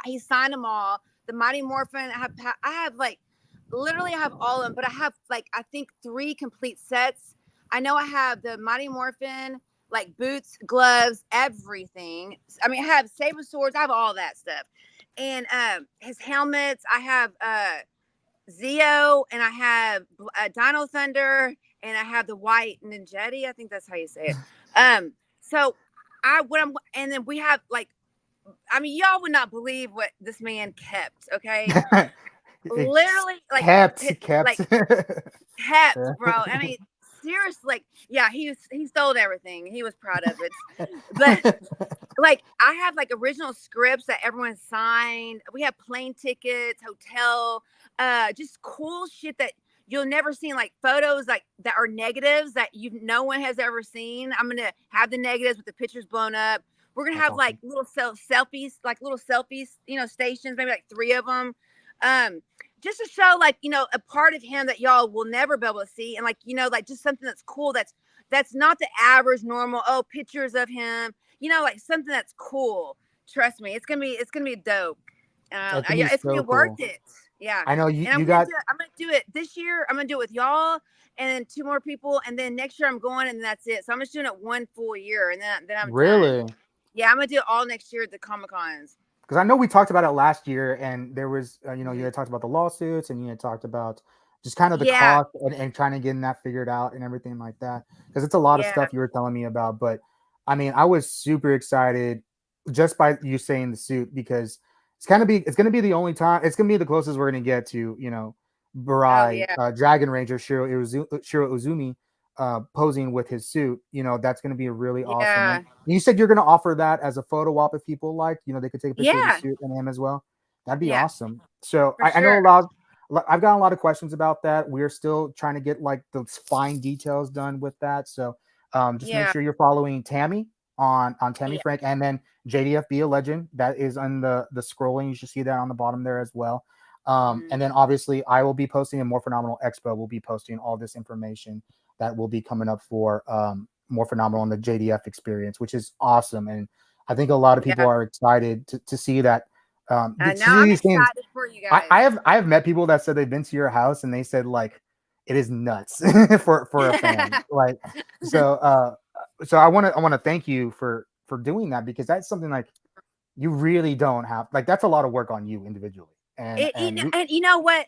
He signed them all. The Mighty Morphin. I have like, literally I have all of them, but I have like, I think 3 complete sets. I know I have the Mighty Morphin, like boots, gloves, everything. I mean, I have saber swords. I have all that stuff, and his helmets. I have Zeo, and I have Dino Thunder, and I have the white Ninjetti. I think that's how you say it. So and then we have like, I mean, y'all would not believe what this man kept. Okay, It's literally, like, kept. like kept, bro. I mean, seriously, like, yeah, he stole everything. He was proud of it, but like, I have like original scripts that everyone signed. We have plane tickets, hotel, just cool shit that you'll never see, like photos like that are negatives that no one has ever seen. I'm gonna have the negatives with the pictures blown up. We're gonna That's have awesome. like selfies, like little selfies, stations, maybe like 3 of them. Um, just to show, like, a part of him that y'all will never be able to see, and like, like just something that's cool, that's not the average normal, oh, pictures of him, like something that's cool. Trust me, it's gonna be dope. That can Yeah, be it's gonna so be worth cool. it. Yeah, I know and you got I'm gonna do it this year. I'm gonna do it with y'all and then 2 more people, and then next year I'm going, and that's it. So I'm just doing it one full year, and then I'm done. really. Yeah, I'm gonna do it all next year at the Comic Cons. Because I know we talked about it last year, and there was, you Mhm. had talked about the lawsuits, and you had talked about just kind of the Yeah, cost and trying to getting that figured out and everything like that. Because it's a lot of yeah, stuff you were telling me about, but I mean, I was super excited just by you saying the suit because it's gonna be the only time it's gonna be the closest we're gonna get to oh Barai yeah, Dragon Ranger Shiro Uzumi posing with his suit. That's gonna be a really awesome one. yeah, You said you're going to offer that as a photo op if people like, they could take a picture of the yeah, suit and him as well. That'd be yeah, awesome. So for I know sure. I've got a lot of questions about that. We're still trying to get like the fine details done with that. So just make Yeah, sure you're following Tammy on Tammie yeah, Frank, and then JDF Be a Legend. That is on the scrolling. You should see that on the bottom there as well. mhm, And then obviously I will be posting, and More Phenomenal Expo will be posting all this information that will be coming up for More Phenomenal in the JDF experience, which is awesome. And I think a lot of people yeah. are excited to see that. I To know. see I'm these things. excited for you I, guys. I have met people that said they've been to your house and they said like it is nuts for a fan. Like so so I want to thank you for doing that because that's something like you really don't have like that's a lot of work on you individually. And And you know what?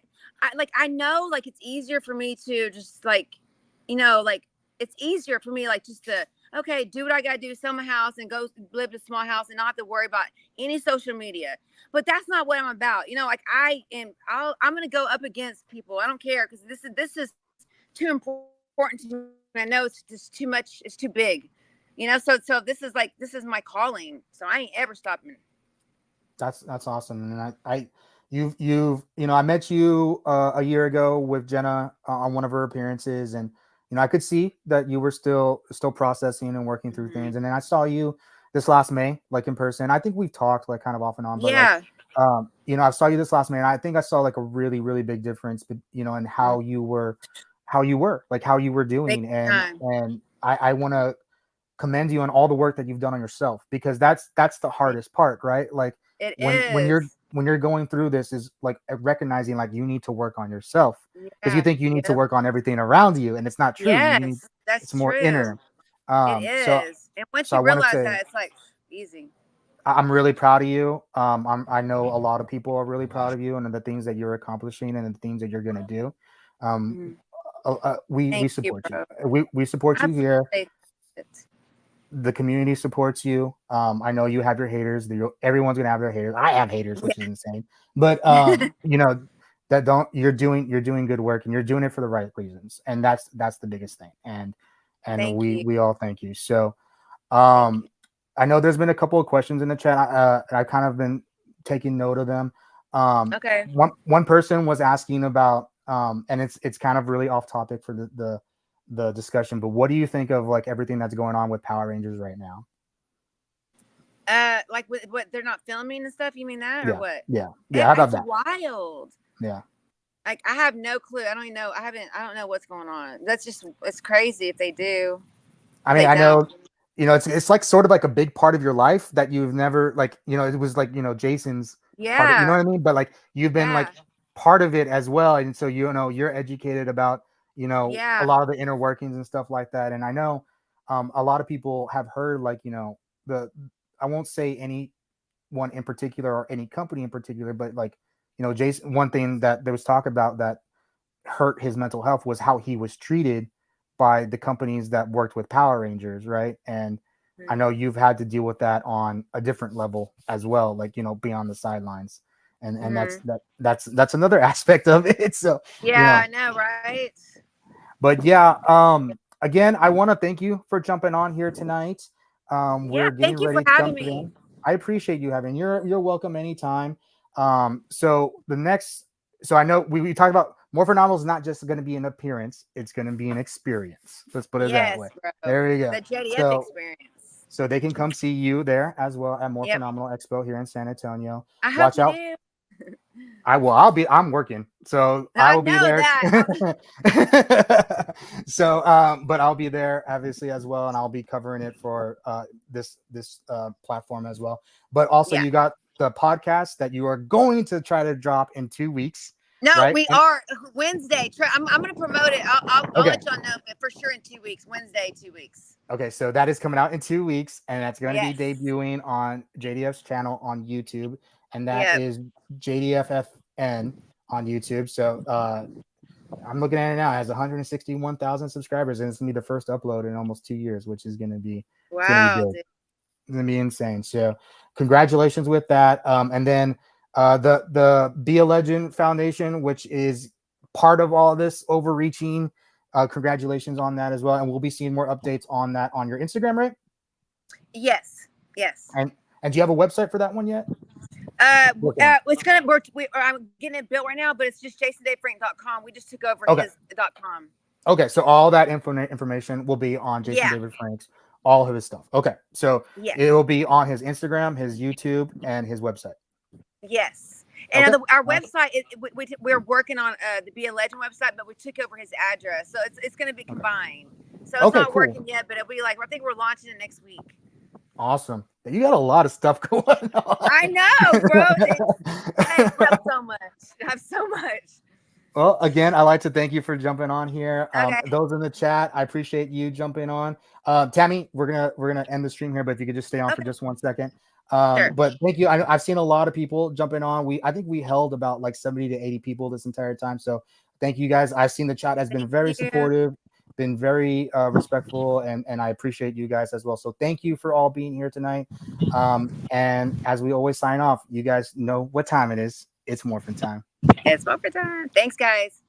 I know, like, it's easier for me to just like, like, it's easier for me, like, just to okay, do what I gotta do, sell my house and go live in a small house and not have to worry about any social media. But that's not what I'm about. You know, like I'm gonna go up against people. I don't care because this is too important to me. I know it's just too much, it's too big. You know, so this is my calling. So I ain't ever stopping. That's awesome. And I met you a year ago with Jenna on one of her appearances, and I could see that you were still processing and working through Mm-hmm. things. And then I saw you this last May, like in person. I think we've talked like kind of off and on, but like Yeah. I saw you this last May, and I think I saw like a really really big difference, but in how you were Big doing, and time. I want to commend you on all the work that you've done on yourself, because that's the hardest part, right? Like It when you're is. going through this, is like recognizing like you need to work on yourself, because you Yeah. think you need to Yep. work on everything around you, and it's not true. Yes, It's that's more true. inner. It So is. And once I you want to realize say that, it's like easy. I'm really proud of you. I know a lot of people are really proud of you and the things that you're accomplishing and the things that you're gonna do. um Mhm. we Thank you, support you. bro. We support I you here. appreciate it. The community supports you. I know you have your haters. Everyone's gonna have their haters. I have haters, which is insane. But Yeah. that don't you're doing good work, and you're doing it for the right reasons, and that's the biggest thing. And Thank you. we all thank you. So Thank you. I know there's been a couple of questions in the chat. I've kind of been taking note of them. Okay. One person was asking about, and it's kind of really off topic for the discussion, but what do you think of like everything that's going on with Power Rangers right now? Like what they're not filming and stuff. You mean that or Yeah, what? yeah. How about It's that? wild. Yeah. Like I have no clue. I don't even know. I don't know what's going on. It's crazy if they do. I If mean, they I don't. know, it's like sort of like a big part of your life that you've never, like, it was like, Jason's part of, you know what Yeah. I mean? But like you've been like Yeah. part of it as well. And so, you're educated about, a Yeah. lot of the inner workings and stuff like that. And I know a lot of people have heard like, the, I won't say any one in particular or any company in particular, but like, Jason, one thing that there was talk about that hurt his mental health was how he was treated by the companies that worked with Power Rangers, right? And I know you've had to deal with that on a different level as well, like beyond the sidelines, and Mm-hmm. that's another aspect of it. So you Yeah. know, I know, right? but yeah, again, I want to thank you for jumping on here tonight. Yeah. We're getting Thank you for ready to having jump me. in. I appreciate you having. You're welcome anytime. So the next, so I know we talked about More Phenomenal is not just going to be an appearance; it's going to be an experience. Let's put it that way. Yes, bro. There we go. The JDF So Experience. they can come see you there as well at More Yep. Phenomenal Expo here in San Antonio. I hope Watch you out. do. I'm working, so I I will be know there. that. So but I'll be there obviously as well, and I'll be covering it for this platform as well. But also Yeah. you got the podcast that you are going to try to drop in 2 weeks, No, right? we are Wednesday. I'm going to promote it. I'll Okay. let y'all know, but for sure in 2 weeks. Wednesday, 2 weeks. Okay, so that is coming out in 2 weeks, and that's going to be Yes. debuting on JDF's channel on YouTube, and that Yep. is JDFFN on YouTube. So I'm looking at it now. It has 161,000 subscribers, and it's gonna be the first upload in almost 2 years, which is gonna be Wow, good. dude. It's gonna be insane. So congratulations with that. And then the Be a Legend Foundation, which is part of all this overreaching. Congratulations on that as well. And we'll be seeing more updates on that on your Instagram, right? Yes. Yes. And do you have a website for that one yet? It's gonna work. I'm getting it built right now, but it's just jasondavefrank.com. We just took over Okay. his .com. Okay, so all that information will be on Jason Yeah. David Frank's, all of his stuff. Okay, so Yes. it will be on his Instagram, his YouTube, and his website. Yes. And Okay. our website, we're working on the Be a Legend website, but we took over his address, so it's going to be combined. So it's Okay, not cool. working yet, but it'll be like I think we're launching it next week. Awesome. You got a lot of stuff going on. I know, bro. I have so much. I have so much. Well, again, I'd like to thank you for jumping on here. Okay. Those in the chat, I appreciate you jumping on. Tammy, we're gonna end the stream here, but if you could just stay on for just 1 second. Sure. But thank you. I've seen a lot of people jumping on. I think we held about like 70 to 80 people this entire time. So thank you guys. I've seen the chat has been very supportive. been very respectful, and I appreciate you guys as well. So thank you for all being here tonight. And as we always sign off, you guys know what time it is. It's morphin time. It's more for time. Thanks, guys.